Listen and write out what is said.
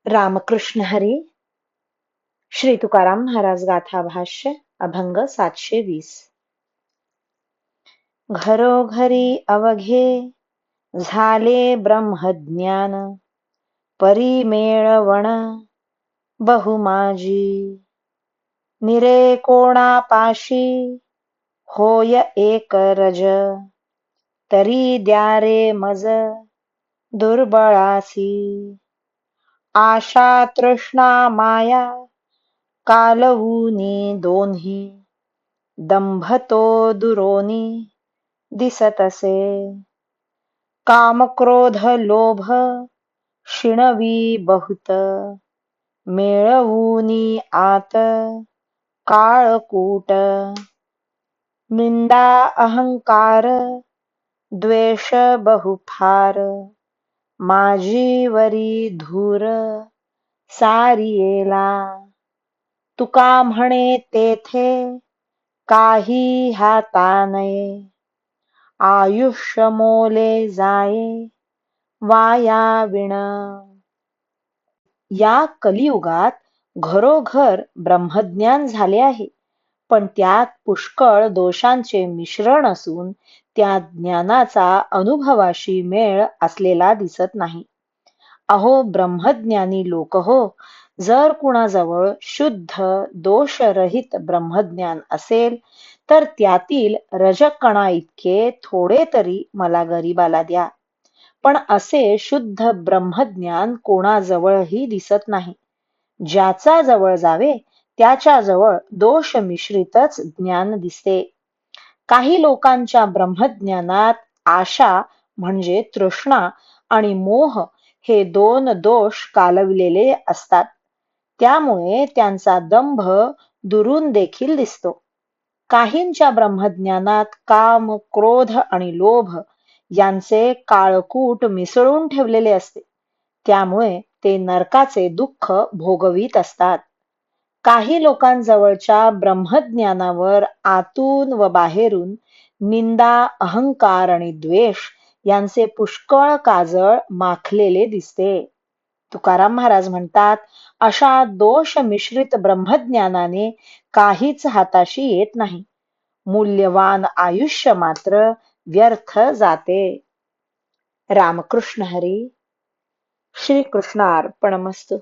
रामकृष्ण हरी. श्री तुकाराम महाराज गाथा भाष्य अभंग 720. घरोघरी अवघे झाले ब्रह्मज्ञान, परिमेळवण बहुमाजी. निरे कोणापाशी होय एक रज, तरी द्या रे मज दुर्बळासी. आशा तृष्णा माया कालवूनी दोन्ही, दंभ तो दुरोनी दिसतसे. काम क्रोध लोभ शिणवी बहुत, मेळवूनी आत काळकूट. निंदा अहंकार द्वेष बहुफार, माझीवरी धूर सारियेला. तुका म्हणे तेथे काही हाता नये, आयुष्य मोले जाये वाया विण. या कलियुगात घरोघर ब्रह्मज्ञान झाले आहे, पण त्यात पुष्कळ दोषांचे मिश्रण असून त्या ज्ञानाचा अनुभवाशी मेळ असलेला दिसत नाही. अहो ब्रह्मज्ञानी लोक हो, जर कुणाजवळ शुद्ध दोषरहित ब्रह्मज्ञान असेल तर त्यातील रजकणा इतके थोडे तरी मला गरीबाला द्या. पण असे शुद्ध ब्रह्मज्ञान कोणाजवळही दिसत नाही. ज्याचा जवळ जावे त्याच्याजवळ दोष मिश्रितच ज्ञान दिसते. काही लोकांच्या ब्रह्मज्ञानात आशा म्हणजे तृष्णा आणि मोह हे दोन दोष कालवलेले असतात. त्यामुळे त्यांचा दंभ दुरून देखील दिसतो. काहींच्या ब्रह्मज्ञानात काम क्रोध आणि लोभ यांचे काळकूट मिसळून ठेवलेले असते. त्यामुळे ते नरकाचे दुःख भोगवीत असतात. काही लोकांजवळच्या ब्रह्मज्ञानावर आतून व बाहेरून निंदा अहंकार आणि द्वेष यांचे पुष्कळ काजळ माखलेले दिसते. तुकाराम महाराज म्हणतात, अशा दोष मिश्रित ब्रह्मज्ञानाने काहीच हाताशी येत नाही. मूल्यवान आयुष्य मात्र व्यर्थ जाते. रामकृष्ण हरी. श्री कृष्णार्पणमस्तु.